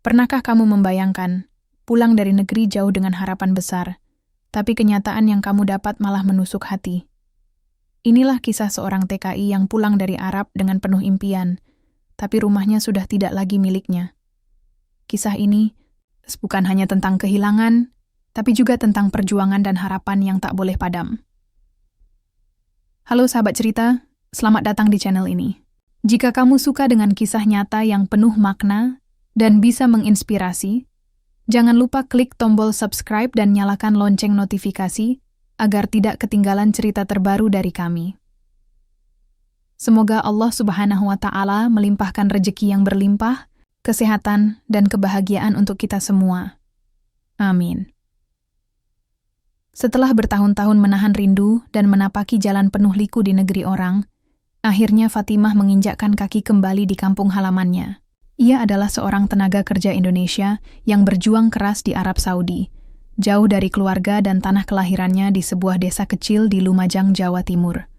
Pernahkah kamu membayangkan pulang dari negeri jauh dengan harapan besar, tapi kenyataan yang kamu dapat malah menusuk hati? Inilah kisah seorang TKI yang pulang dari Arab dengan penuh impian, tapi rumahnya sudah tidak lagi miliknya. Kisah ini bukan hanya tentang kehilangan, tapi juga tentang perjuangan dan harapan yang tak boleh padam. Halo sahabat cerita, selamat datang di channel ini. Jika kamu suka dengan kisah nyata yang penuh makna dan bisa menginspirasi, jangan lupa klik tombol subscribe dan nyalakan lonceng notifikasi agar tidak ketinggalan cerita terbaru dari kami. Semoga Allah Subhanahu wa Ta'ala melimpahkan rejeki yang berlimpah, kesehatan, dan kebahagiaan untuk kita semua. Amin. Setelah bertahun-tahun menahan rindu dan menapaki jalan penuh liku di negeri orang, akhirnya Fatimah menginjakkan kaki kembali di kampung halamannya. Ia adalah seorang tenaga kerja Indonesia yang berjuang keras di Arab Saudi, jauh dari keluarga dan tanah kelahirannya di sebuah desa kecil di Lumajang, Jawa Timur.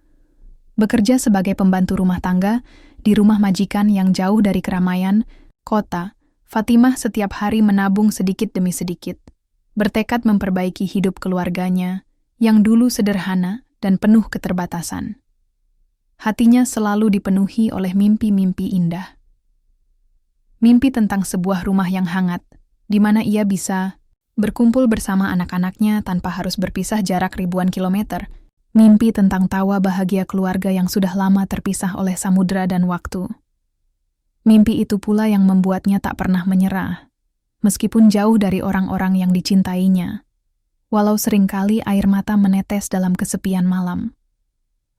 Bekerja sebagai pembantu rumah tangga di rumah majikan yang jauh dari keramaian kota, Fatimah setiap hari menabung sedikit demi sedikit, bertekad memperbaiki hidup keluarganya yang dulu sederhana dan penuh keterbatasan. Hatinya selalu dipenuhi oleh mimpi-mimpi indah. Mimpi tentang sebuah rumah yang hangat, di mana ia bisa berkumpul bersama anak-anaknya tanpa harus berpisah jarak ribuan kilometer. Mimpi tentang tawa bahagia keluarga yang sudah lama terpisah oleh samudera dan waktu. Mimpi itu pula yang membuatnya tak pernah menyerah, meskipun jauh dari orang-orang yang dicintainya. Walau seringkali air mata menetes dalam kesepian malam.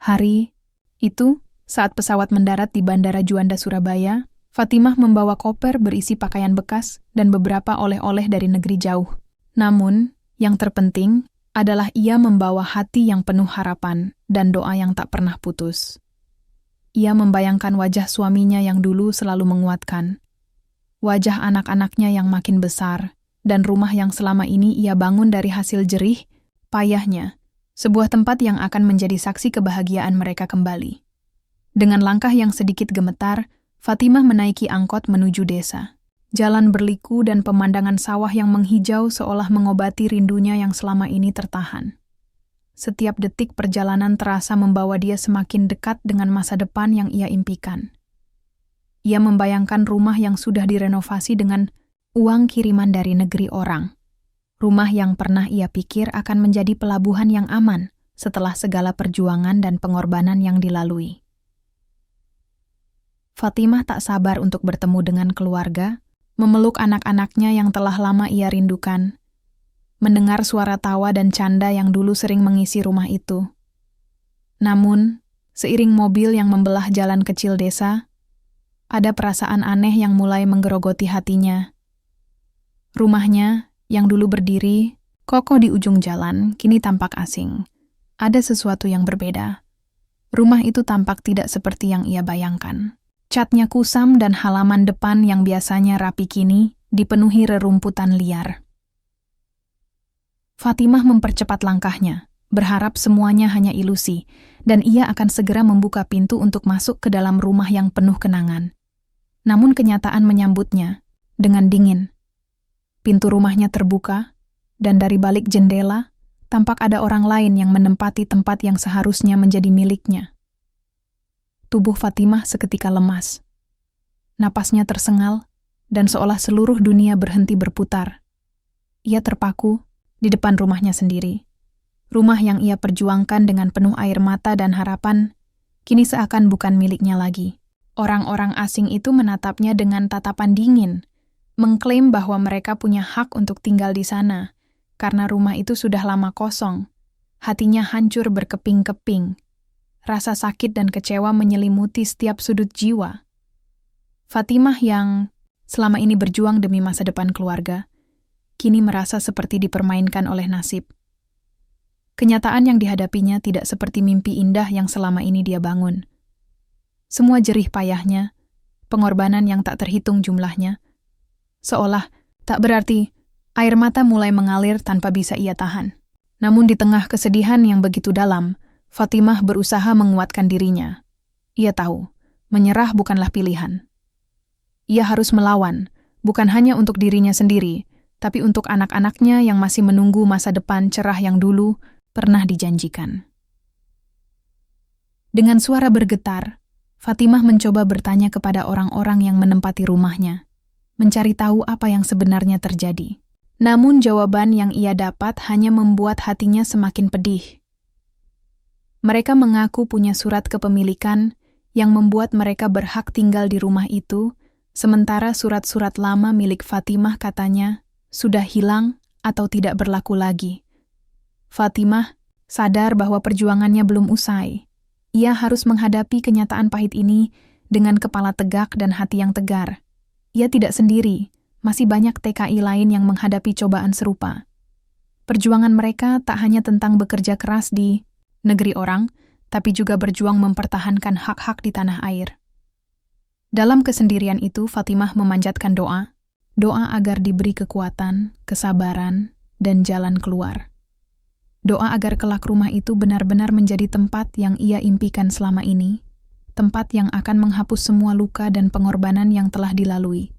Hari itu, saat pesawat mendarat di Bandara Juanda, Surabaya, Fatimah membawa koper berisi pakaian bekas dan beberapa oleh-oleh dari negeri jauh. Namun, yang terpenting adalah ia membawa hati yang penuh harapan dan doa yang tak pernah putus. Ia membayangkan wajah suaminya yang dulu selalu menguatkan, wajah anak-anaknya yang makin besar, dan rumah yang selama ini ia bangun dari hasil jerih payahnya, sebuah tempat yang akan menjadi saksi kebahagiaan mereka kembali. Dengan langkah yang sedikit gemetar, Fatimah menaiki angkot menuju desa. Jalan berliku dan pemandangan sawah yang menghijau seolah mengobati rindunya yang selama ini tertahan. Setiap detik perjalanan terasa membawa dia semakin dekat dengan masa depan yang ia impikan. Ia membayangkan rumah yang sudah direnovasi dengan uang kiriman dari negeri orang. Rumah yang pernah ia pikir akan menjadi pelabuhan yang aman setelah segala perjuangan dan pengorbanan yang dilalui. Fatimah tak sabar untuk bertemu dengan keluarga, memeluk anak-anaknya yang telah lama ia rindukan, mendengar suara tawa dan canda yang dulu sering mengisi rumah itu. Namun, seiring mobil yang membelah jalan kecil desa, ada perasaan aneh yang mulai menggerogoti hatinya. Rumahnya, yang dulu berdiri kokoh di ujung jalan, kini tampak asing. Ada sesuatu yang berbeda. Rumah itu tampak tidak seperti yang ia bayangkan. Catnya kusam dan halaman depan yang biasanya rapi kini dipenuhi rerumputan liar. Fatimah mempercepat langkahnya, berharap semuanya hanya ilusi, dan ia akan segera membuka pintu untuk masuk ke dalam rumah yang penuh kenangan. Namun kenyataan menyambutnya dengan dingin. Pintu rumahnya terbuka, dan dari balik jendela, tampak ada orang lain yang menempati tempat yang seharusnya menjadi miliknya. Tubuh Fatimah seketika lemas. Napasnya tersengal, dan seolah seluruh dunia berhenti berputar. Ia terpaku di depan rumahnya sendiri. Rumah yang ia perjuangkan dengan penuh air mata dan harapan, kini seakan bukan miliknya lagi. Orang-orang asing itu menatapnya dengan tatapan dingin, mengklaim bahwa mereka punya hak untuk tinggal di sana, karena rumah itu sudah lama kosong. Hatinya hancur berkeping-keping. Rasa sakit dan kecewa menyelimuti setiap sudut jiwa. Fatimah yang selama ini berjuang demi masa depan keluarga, kini merasa seperti dipermainkan oleh nasib. Kenyataan yang dihadapinya tidak seperti mimpi indah yang selama ini dia bangun. Semua jerih payahnya, pengorbanan yang tak terhitung jumlahnya, seolah tak berarti, air mata mulai mengalir tanpa bisa ia tahan. Namun di tengah kesedihan yang begitu dalam, Fatimah berusaha menguatkan dirinya. Ia tahu, menyerah bukanlah pilihan. Ia harus melawan, bukan hanya untuk dirinya sendiri, tapi untuk anak-anaknya yang masih menunggu masa depan cerah yang dulu pernah dijanjikan. Dengan suara bergetar, Fatimah mencoba bertanya kepada orang-orang yang menempati rumahnya, mencari tahu apa yang sebenarnya terjadi. Namun jawaban yang ia dapat hanya membuat hatinya semakin pedih. Mereka mengaku punya surat kepemilikan yang membuat mereka berhak tinggal di rumah itu, sementara surat-surat lama milik Fatimah katanya sudah hilang atau tidak berlaku lagi. Fatimah sadar bahwa perjuangannya belum usai. Ia harus menghadapi kenyataan pahit ini dengan kepala tegak dan hati yang tegar. Ia tidak sendiri, masih banyak TKI lain yang menghadapi cobaan serupa. Perjuangan mereka tak hanya tentang bekerja keras di negeri orang, tapi juga berjuang mempertahankan hak-hak di tanah air. Dalam kesendirian itu, Fatimah memanjatkan doa agar diberi kekuatan, kesabaran, dan jalan keluar. Doa agar kelak rumah itu benar-benar menjadi tempat yang ia impikan selama ini, tempat yang akan menghapus semua luka dan pengorbanan yang telah dilalui.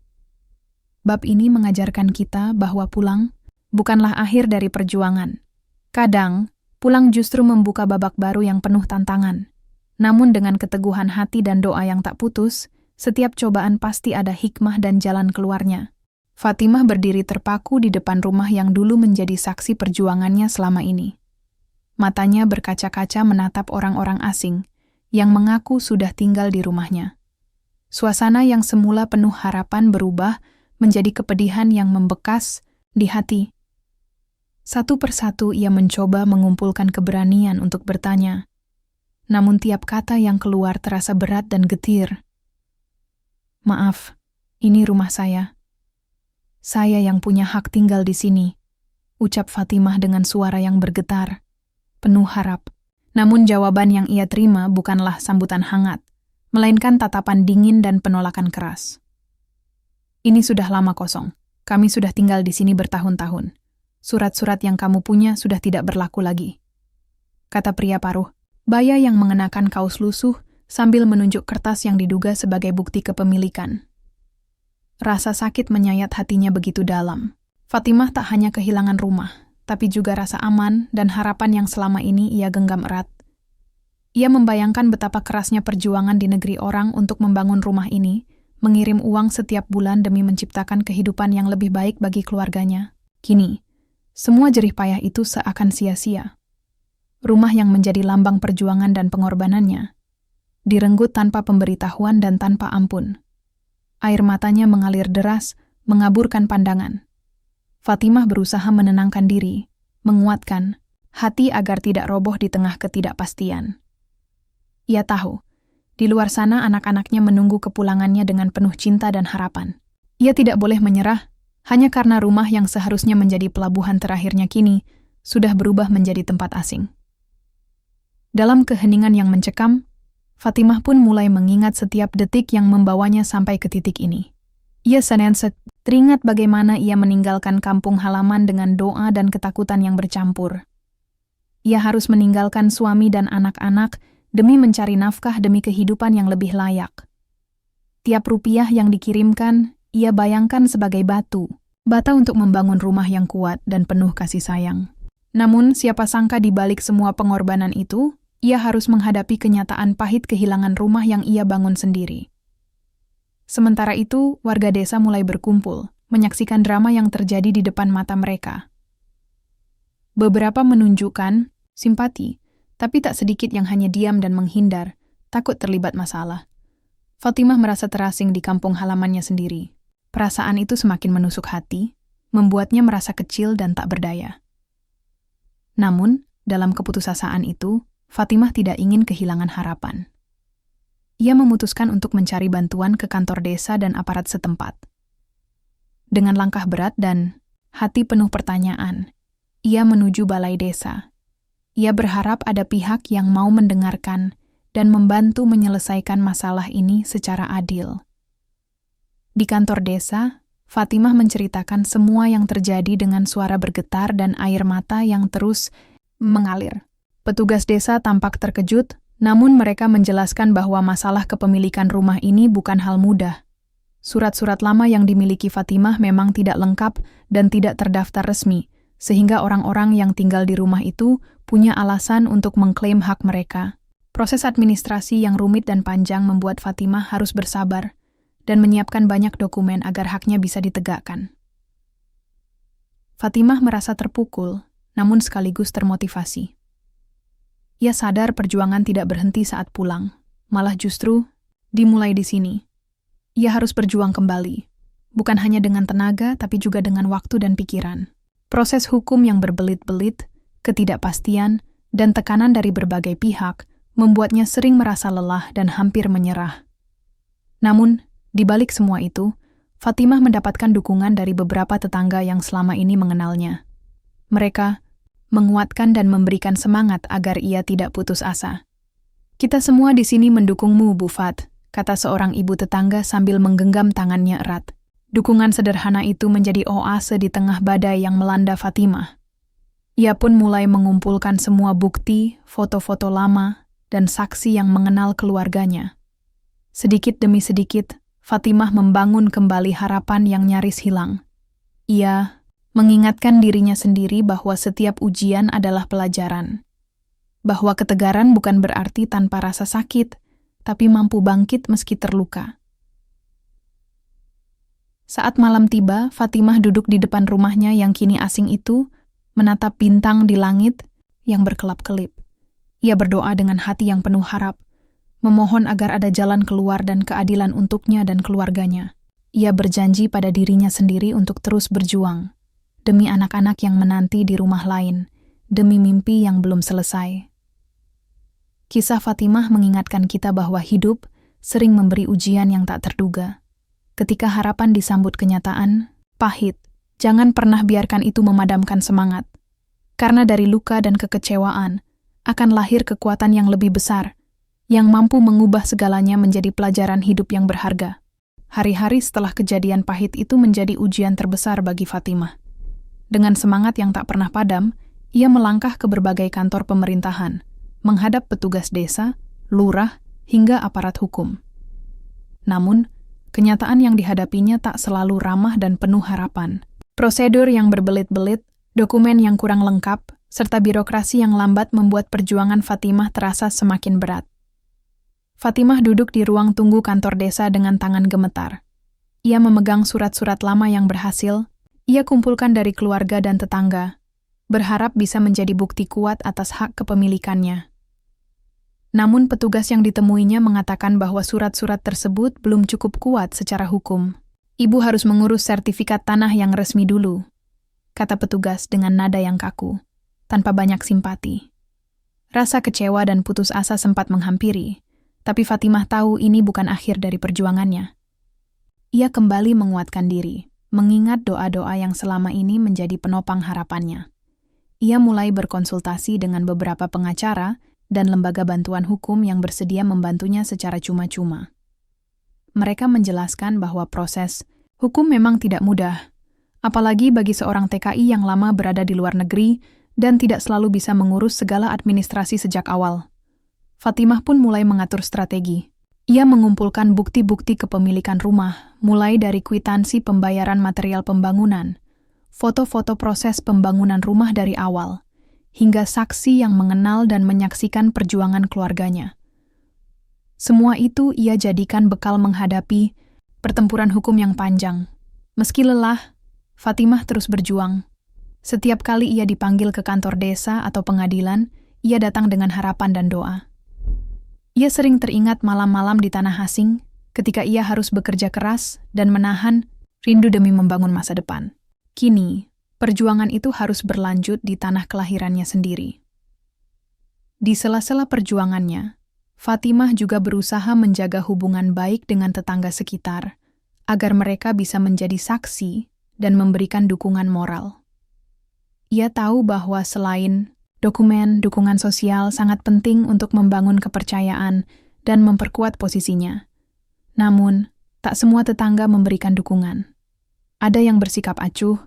Bab ini mengajarkan kita bahwa pulang bukanlah akhir dari perjuangan. Kadang, pulang justru membuka babak baru yang penuh tantangan. Namun dengan keteguhan hati dan doa yang tak putus, setiap cobaan pasti ada hikmah dan jalan keluarnya. Fatimah berdiri terpaku di depan rumah yang dulu menjadi saksi perjuangannya selama ini. Matanya berkaca-kaca menatap orang-orang asing yang mengaku sudah tinggal di rumahnya. Suasana yang semula penuh harapan berubah menjadi kepedihan yang membekas di hati. Satu persatu ia mencoba mengumpulkan keberanian untuk bertanya. Namun tiap kata yang keluar terasa berat dan getir. "Maaf, ini rumah saya. Saya yang punya hak tinggal di sini," ucap Fatimah dengan suara yang bergetar, penuh harap. Namun jawaban yang ia terima bukanlah sambutan hangat, melainkan tatapan dingin dan penolakan keras. "Ini sudah lama kosong. Kami sudah tinggal di sini bertahun-tahun. Surat-surat yang kamu punya sudah tidak berlaku lagi," kata pria paruh, baya yang mengenakan kaos lusuh sambil menunjuk kertas yang diduga sebagai bukti kepemilikan. Rasa sakit menyayat hatinya begitu dalam. Fatimah tak hanya kehilangan rumah, tapi juga rasa aman dan harapan yang selama ini ia genggam erat. Ia membayangkan betapa kerasnya perjuangan di negeri orang untuk membangun rumah ini, mengirim uang setiap bulan demi menciptakan kehidupan yang lebih baik bagi keluarganya. Kini, semua jerih payah itu seakan sia-sia. Rumah yang menjadi lambang perjuangan dan pengorbanannya, direnggut tanpa pemberitahuan dan tanpa ampun. Air matanya mengalir deras, mengaburkan pandangan. Fatimah berusaha menenangkan diri, menguatkan hati agar tidak roboh di tengah ketidakpastian. Ia tahu, di luar sana anak-anaknya menunggu kepulangannya dengan penuh cinta dan harapan. Ia tidak boleh menyerah, hanya karena rumah yang seharusnya menjadi pelabuhan terakhirnya kini sudah berubah menjadi tempat asing. Dalam keheningan yang mencekam, Fatimah pun mulai mengingat setiap detik yang membawanya sampai ke titik ini. Ia senantiasa teringat bagaimana ia meninggalkan kampung halaman dengan doa dan ketakutan yang bercampur. Ia harus meninggalkan suami dan anak-anak demi mencari nafkah demi kehidupan yang lebih layak. Tiap rupiah yang dikirimkan, ia bayangkan sebagai bata untuk membangun rumah yang kuat dan penuh kasih sayang. Namun, siapa sangka di balik semua pengorbanan itu, ia harus menghadapi kenyataan pahit kehilangan rumah yang ia bangun sendiri. Sementara itu, warga desa mulai berkumpul, menyaksikan drama yang terjadi di depan mata mereka. Beberapa menunjukkan simpati, tapi tak sedikit yang hanya diam dan menghindar, takut terlibat masalah. Fatimah merasa terasing di kampung halamannya sendiri. Perasaan itu semakin menusuk hati, membuatnya merasa kecil dan tak berdaya. Namun, dalam keputusasaan itu, Fatimah tidak ingin kehilangan harapan. Ia memutuskan untuk mencari bantuan ke kantor desa dan aparat setempat. Dengan langkah berat dan hati penuh pertanyaan, ia menuju balai desa. Ia berharap ada pihak yang mau mendengarkan dan membantu menyelesaikan masalah ini secara adil. Di kantor desa, Fatimah menceritakan semua yang terjadi dengan suara bergetar dan air mata yang terus mengalir. Petugas desa tampak terkejut, namun mereka menjelaskan bahwa masalah kepemilikan rumah ini bukan hal mudah. Surat-surat lama yang dimiliki Fatimah memang tidak lengkap dan tidak terdaftar resmi, sehingga orang-orang yang tinggal di rumah itu punya alasan untuk mengklaim hak mereka. Proses administrasi yang rumit dan panjang membuat Fatimah harus bersabar dan menyiapkan banyak dokumen agar haknya bisa ditegakkan. Fatimah merasa terpukul, namun sekaligus termotivasi. Ia sadar perjuangan tidak berhenti saat pulang, malah justru dimulai di sini. Ia harus berjuang kembali, bukan hanya dengan tenaga tapi juga dengan waktu dan pikiran. Proses hukum yang berbelit-belit, ketidakpastian, dan tekanan dari berbagai pihak membuatnya sering merasa lelah dan hampir menyerah. Namun, di balik semua itu, Fatimah mendapatkan dukungan dari beberapa tetangga yang selama ini mengenalnya. Mereka menguatkan dan memberikan semangat agar ia tidak putus asa. "Kita semua di sini mendukungmu, Bu Fat," kata seorang ibu tetangga sambil menggenggam tangannya erat. Dukungan sederhana itu menjadi oase di tengah badai yang melanda Fatimah. Ia pun mulai mengumpulkan semua bukti, foto-foto lama, dan saksi yang mengenal keluarganya. Sedikit demi sedikit, Fatimah membangun kembali harapan yang nyaris hilang. Ia mengingatkan dirinya sendiri bahwa setiap ujian adalah pelajaran. Bahwa ketegaran bukan berarti tanpa rasa sakit, tapi mampu bangkit meski terluka. Saat malam tiba, Fatimah duduk di depan rumahnya yang kini asing itu, menatap bintang di langit yang berkelap-kelip. Ia berdoa dengan hati yang penuh harap, memohon agar ada jalan keluar dan keadilan untuknya dan keluarganya. Ia berjanji pada dirinya sendiri untuk terus berjuang, demi anak-anak yang menanti di rumah lain, demi mimpi yang belum selesai. Kisah Fatimah mengingatkan kita bahwa hidup sering memberi ujian yang tak terduga. Ketika harapan disambut kenyataan, pahit, jangan pernah biarkan itu memadamkan semangat. Karena dari luka dan kekecewaan, akan lahir kekuatan yang lebih besar, yang mampu mengubah segalanya menjadi pelajaran hidup yang berharga. Hari-hari setelah kejadian pahit itu menjadi ujian terbesar bagi Fatimah. Dengan semangat yang tak pernah padam, ia melangkah ke berbagai kantor pemerintahan, menghadap petugas desa, lurah, hingga aparat hukum. Namun, kenyataan yang dihadapinya tak selalu ramah dan penuh harapan. Prosedur yang berbelit-belit, dokumen yang kurang lengkap, serta birokrasi yang lambat membuat perjuangan Fatimah terasa semakin berat. Fatimah duduk di ruang tunggu kantor desa dengan tangan gemetar. Ia memegang surat-surat lama yang berhasil, ia kumpulkan dari keluarga dan tetangga, berharap bisa menjadi bukti kuat atas hak kepemilikannya. Namun petugas yang ditemuinya mengatakan bahwa surat-surat tersebut belum cukup kuat secara hukum. "Ibu harus mengurus sertifikat tanah yang resmi dulu," kata petugas dengan nada yang kaku, tanpa banyak simpati. Rasa kecewa dan putus asa sempat menghampiri, tapi Fatimah tahu ini bukan akhir dari perjuangannya. Ia kembali menguatkan diri, mengingat doa-doa yang selama ini menjadi penopang harapannya. Ia mulai berkonsultasi dengan beberapa pengacara dan lembaga bantuan hukum yang bersedia membantunya secara cuma-cuma. Mereka menjelaskan bahwa proses hukum memang tidak mudah, apalagi bagi seorang TKI yang lama berada di luar negeri dan tidak selalu bisa mengurus segala administrasi sejak awal. Fatimah pun mulai mengatur strategi. Ia mengumpulkan bukti-bukti kepemilikan rumah, mulai dari kwitansi pembayaran material pembangunan, foto-foto proses pembangunan rumah dari awal, hingga saksi yang mengenal dan menyaksikan perjuangan keluarganya. Semua itu ia jadikan bekal menghadapi pertempuran hukum yang panjang. Meski lelah, Fatimah terus berjuang. Setiap kali ia dipanggil ke kantor desa atau pengadilan, ia datang dengan harapan dan doa. Ia sering teringat malam-malam di tanah asing, ketika ia harus bekerja keras dan menahan rindu demi membangun masa depan. Kini, perjuangan itu harus berlanjut di tanah kelahirannya sendiri. Di sela-sela perjuangannya, Fatimah juga berusaha menjaga hubungan baik dengan tetangga sekitar, agar mereka bisa menjadi saksi dan memberikan dukungan moral. Ia tahu bahwa selain dukungan sosial sangat penting untuk membangun kepercayaan dan memperkuat posisinya. Namun, tak semua tetangga memberikan dukungan. Ada yang bersikap acuh,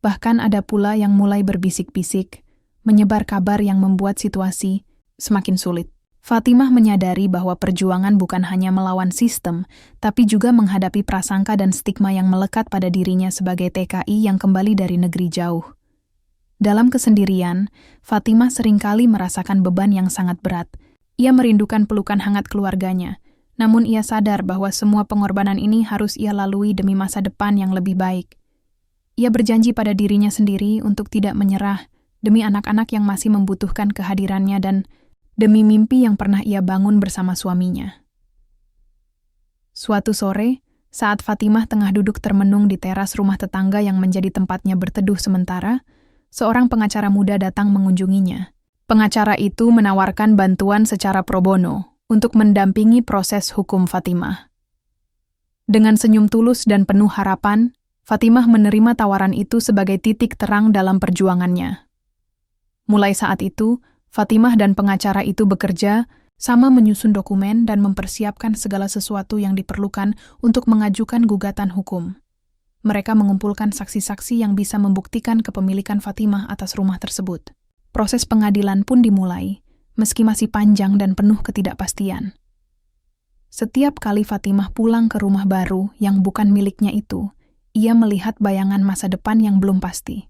bahkan ada pula yang mulai berbisik-bisik, menyebar kabar yang membuat situasi semakin sulit. Fatimah menyadari bahwa perjuangan bukan hanya melawan sistem, tapi juga menghadapi prasangka dan stigma yang melekat pada dirinya sebagai TKI yang kembali dari negeri jauh. Dalam kesendirian, Fatimah seringkali merasakan beban yang sangat berat. Ia merindukan pelukan hangat keluarganya, namun ia sadar bahwa semua pengorbanan ini harus ia lalui demi masa depan yang lebih baik. Ia berjanji pada dirinya sendiri untuk tidak menyerah, demi anak-anak yang masih membutuhkan kehadirannya dan demi mimpi yang pernah ia bangun bersama suaminya. Suatu sore, saat Fatimah tengah duduk termenung di teras rumah tetangga yang menjadi tempatnya berteduh sementara, seorang pengacara muda datang mengunjunginya. Pengacara itu menawarkan bantuan secara pro bono untuk mendampingi proses hukum Fatimah. Dengan senyum tulus dan penuh harapan, Fatimah menerima tawaran itu sebagai titik terang dalam perjuangannya. Mulai saat itu, Fatimah dan pengacara itu bekerja sama menyusun dokumen dan mempersiapkan segala sesuatu yang diperlukan untuk mengajukan gugatan hukum. Mereka mengumpulkan saksi-saksi yang bisa membuktikan kepemilikan Fatimah atas rumah tersebut. Proses pengadilan pun dimulai, meski masih panjang dan penuh ketidakpastian. Setiap kali Fatimah pulang ke rumah baru yang bukan miliknya itu, ia melihat bayangan masa depan yang belum pasti.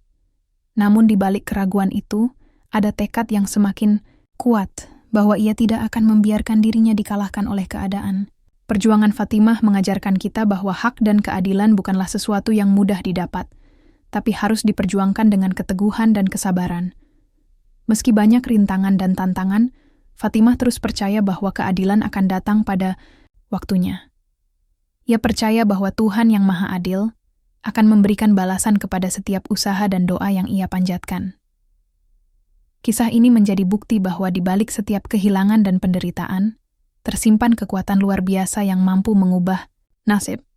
Namun di balik keraguan itu, ada tekad yang semakin kuat bahwa ia tidak akan membiarkan dirinya dikalahkan oleh keadaan. Perjuangan Fatimah mengajarkan kita bahwa hak dan keadilan bukanlah sesuatu yang mudah didapat, tapi harus diperjuangkan dengan keteguhan dan kesabaran. Meski banyak rintangan dan tantangan, Fatimah terus percaya bahwa keadilan akan datang pada waktunya. Ia percaya bahwa Tuhan yang Maha Adil akan memberikan balasan kepada setiap usaha dan doa yang ia panjatkan. Kisah ini menjadi bukti bahwa di balik setiap kehilangan dan penderitaan, tersimpan kekuatan luar biasa yang mampu mengubah nasib.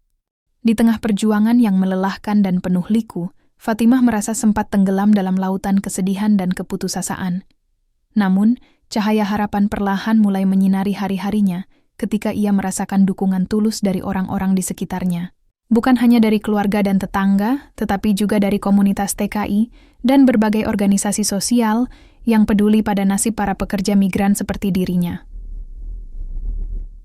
Di tengah perjuangan yang melelahkan dan penuh liku, Fatimah merasa sempat tenggelam dalam lautan kesedihan dan keputusasaan. Namun, cahaya harapan perlahan mulai menyinari hari-harinya ketika ia merasakan dukungan tulus dari orang-orang di sekitarnya. Bukan hanya dari keluarga dan tetangga, tetapi juga dari komunitas TKI dan berbagai organisasi sosial yang peduli pada nasib para pekerja migran seperti dirinya.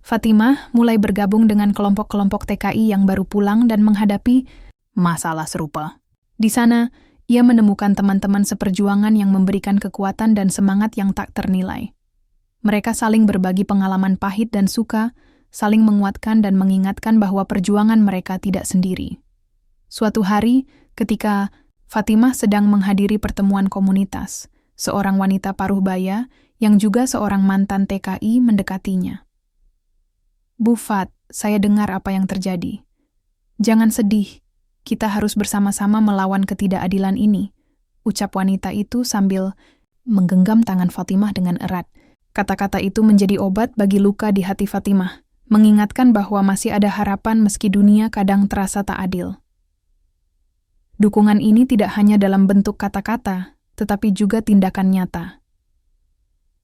Fatimah mulai bergabung dengan kelompok-kelompok TKI yang baru pulang dan menghadapi masalah serupa. Di sana, ia menemukan teman-teman seperjuangan yang memberikan kekuatan dan semangat yang tak ternilai. Mereka saling berbagi pengalaman pahit dan suka, saling menguatkan dan mengingatkan bahwa perjuangan mereka tidak sendiri. Suatu hari, ketika Fatimah sedang menghadiri pertemuan komunitas, seorang wanita paruh baya yang juga seorang mantan TKI mendekatinya. "Bu Fat, saya dengar apa yang terjadi. Jangan sedih, kita harus bersama-sama melawan ketidakadilan ini," ucap wanita itu sambil menggenggam tangan Fatimah dengan erat. Kata-kata itu menjadi obat bagi luka di hati Fatimah, mengingatkan bahwa masih ada harapan meski dunia kadang terasa tak adil. Dukungan ini tidak hanya dalam bentuk kata-kata, tetapi juga tindakan nyata.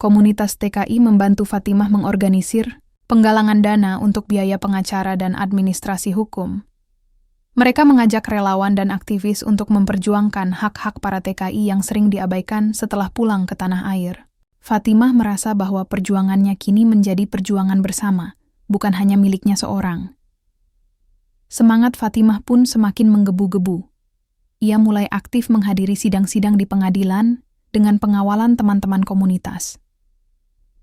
Komunitas TKI membantu Fatimah mengorganisir penggalangan dana untuk biaya pengacara dan administrasi hukum. Mereka mengajak relawan dan aktivis untuk memperjuangkan hak-hak para TKI yang sering diabaikan setelah pulang ke tanah air. Fatimah merasa bahwa perjuangannya kini menjadi perjuangan bersama, bukan hanya miliknya seorang. Semangat Fatimah pun semakin menggebu-gebu. Ia mulai aktif menghadiri sidang-sidang di pengadilan dengan pengawalan teman-teman komunitas.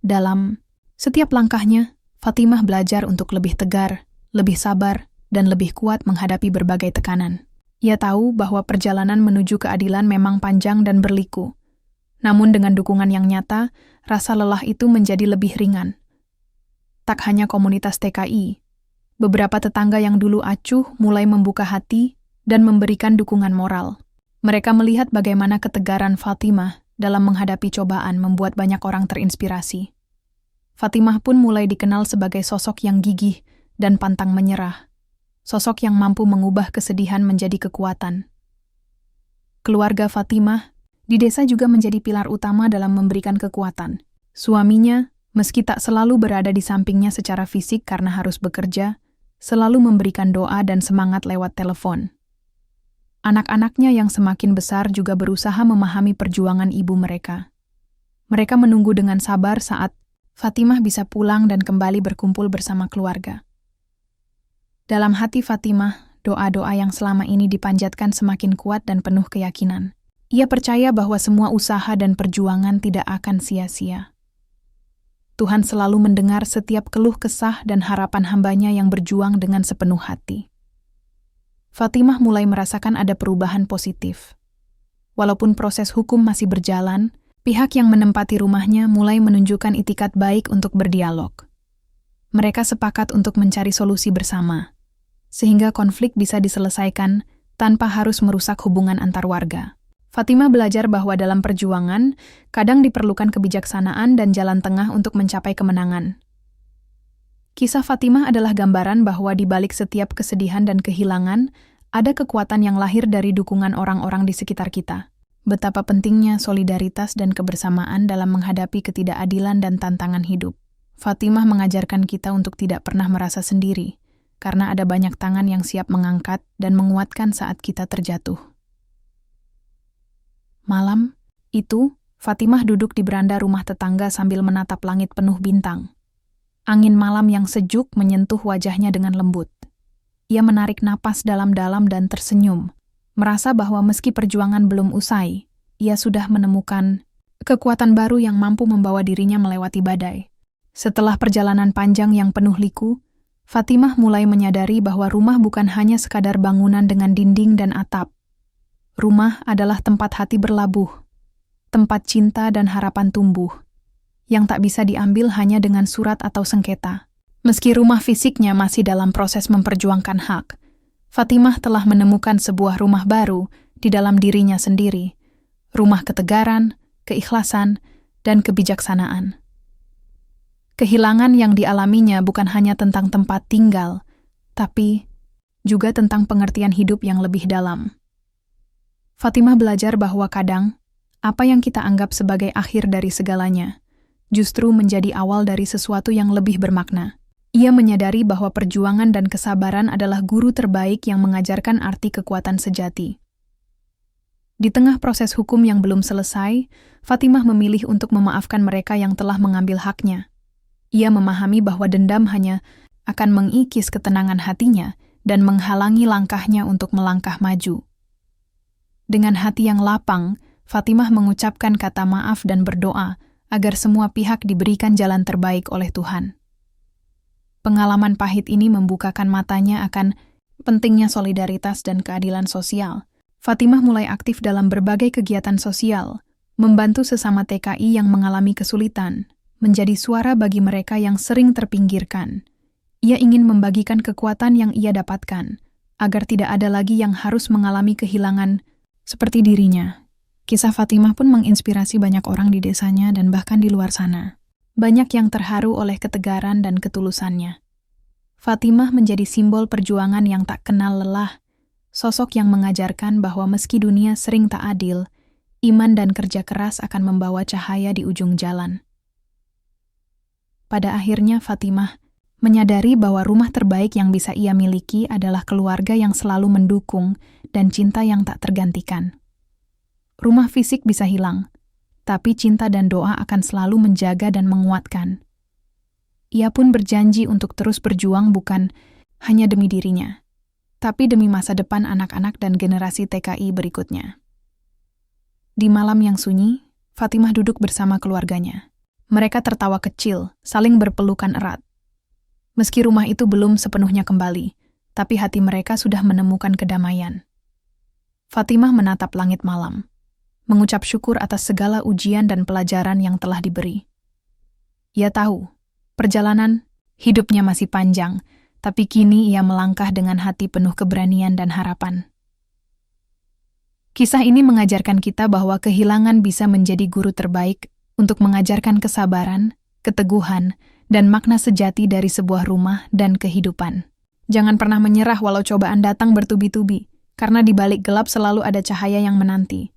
Dalam setiap langkahnya, Fatimah belajar untuk lebih tegar, lebih sabar, dan lebih kuat menghadapi berbagai tekanan. Ia tahu bahwa perjalanan menuju keadilan memang panjang dan berliku. Namun dengan dukungan yang nyata, rasa lelah itu menjadi lebih ringan. Tak hanya komunitas TKI, beberapa tetangga yang dulu acuh mulai membuka hati dan memberikan dukungan moral. Mereka melihat bagaimana ketegaran Fatimah dalam menghadapi cobaan membuat banyak orang terinspirasi. Fatimah pun mulai dikenal sebagai sosok yang gigih dan pantang menyerah. Sosok yang mampu mengubah kesedihan menjadi kekuatan. Keluarga Fatimah di desa juga menjadi pilar utama dalam memberikan kekuatan. Suaminya, meski tak selalu berada di sampingnya secara fisik karena harus bekerja, selalu memberikan doa dan semangat lewat telepon. Anak-anaknya yang semakin besar juga berusaha memahami perjuangan ibu mereka. Mereka menunggu dengan sabar saat Fatimah bisa pulang dan kembali berkumpul bersama keluarga. Dalam hati Fatimah, doa-doa yang selama ini dipanjatkan semakin kuat dan penuh keyakinan. Ia percaya bahwa semua usaha dan perjuangan tidak akan sia-sia. Tuhan selalu mendengar setiap keluh kesah dan harapan hambanya yang berjuang dengan sepenuh hati. Fatimah mulai merasakan ada perubahan positif. Walaupun proses hukum masih berjalan, pihak yang menempati rumahnya mulai menunjukkan itikat baik untuk berdialog. Mereka sepakat untuk mencari solusi bersama, sehingga konflik bisa diselesaikan tanpa harus merusak hubungan antar warga. Fatimah belajar bahwa dalam perjuangan, kadang diperlukan kebijaksanaan dan jalan tengah untuk mencapai kemenangan. Kisah Fatimah adalah gambaran bahwa di balik setiap kesedihan dan kehilangan, ada kekuatan yang lahir dari dukungan orang-orang di sekitar kita. Betapa pentingnya solidaritas dan kebersamaan dalam menghadapi ketidakadilan dan tantangan hidup. Fatimah mengajarkan kita untuk tidak pernah merasa sendiri, karena ada banyak tangan yang siap mengangkat dan menguatkan saat kita terjatuh. Malam itu, Fatimah duduk di beranda rumah tetangga sambil menatap langit penuh bintang. Angin malam yang sejuk menyentuh wajahnya dengan lembut. Ia menarik napas dalam-dalam dan tersenyum, merasa bahwa meski perjuangan belum usai, ia sudah menemukan kekuatan baru yang mampu membawa dirinya melewati badai. Setelah perjalanan panjang yang penuh liku, Fatimah mulai menyadari bahwa rumah bukan hanya sekadar bangunan dengan dinding dan atap. Rumah adalah tempat hati berlabuh, tempat cinta dan harapan tumbuh, yang tak bisa diambil hanya dengan surat atau sengketa. Meski rumah fisiknya masih dalam proses memperjuangkan hak, Fatimah telah menemukan sebuah rumah baru di dalam dirinya sendiri, rumah ketegaran, keikhlasan, dan kebijaksanaan. Kehilangan yang dialaminya bukan hanya tentang tempat tinggal, tapi juga tentang pengertian hidup yang lebih dalam. Fatimah belajar bahwa kadang, apa yang kita anggap sebagai akhir dari segalanya, justru menjadi awal dari sesuatu yang lebih bermakna. Ia menyadari bahwa perjuangan dan kesabaran adalah guru terbaik yang mengajarkan arti kekuatan sejati. Di tengah proses hukum yang belum selesai, Fatimah memilih untuk memaafkan mereka yang telah mengambil haknya. Ia memahami bahwa dendam hanya akan mengikis ketenangan hatinya dan menghalangi langkahnya untuk melangkah maju. Dengan hati yang lapang, Fatimah mengucapkan kata maaf dan berdoa agar semua pihak diberikan jalan terbaik oleh Tuhan. Pengalaman pahit ini membukakan matanya akan pentingnya solidaritas dan keadilan sosial. Fatimah mulai aktif dalam berbagai kegiatan sosial, membantu sesama TKI yang mengalami kesulitan, menjadi suara bagi mereka yang sering terpinggirkan. Ia ingin membagikan kekuatan yang ia dapatkan, agar tidak ada lagi yang harus mengalami kehilangan seperti dirinya. Kisah Fatimah pun menginspirasi banyak orang di desanya dan bahkan di luar sana. Banyak yang terharu oleh ketegaran dan ketulusannya. Fatimah menjadi simbol perjuangan yang tak kenal lelah, sosok yang mengajarkan bahwa meski dunia sering tak adil, iman dan kerja keras akan membawa cahaya di ujung jalan. Pada akhirnya Fatimah menyadari bahwa rumah terbaik yang bisa ia miliki adalah keluarga yang selalu mendukung dan cinta yang tak tergantikan. Rumah fisik bisa hilang, tapi cinta dan doa akan selalu menjaga dan menguatkan. Ia pun berjanji untuk terus berjuang bukan hanya demi dirinya, tapi demi masa depan anak-anak dan generasi TKI berikutnya. Di malam yang sunyi, Fatimah duduk bersama keluarganya. Mereka tertawa kecil, saling berpelukan erat. Meski rumah itu belum sepenuhnya kembali, tapi hati mereka sudah menemukan kedamaian. Fatimah menatap langit malam, mengucap syukur atas segala ujian dan pelajaran yang telah diberi. Ia tahu, perjalanan hidupnya masih panjang, tapi kini ia melangkah dengan hati penuh keberanian dan harapan. Kisah ini mengajarkan kita bahwa kehilangan bisa menjadi guru terbaik untuk mengajarkan kesabaran, keteguhan, dan makna sejati dari sebuah rumah dan kehidupan. Jangan pernah menyerah walau cobaan datang bertubi-tubi, karena di balik gelap selalu ada cahaya yang menanti.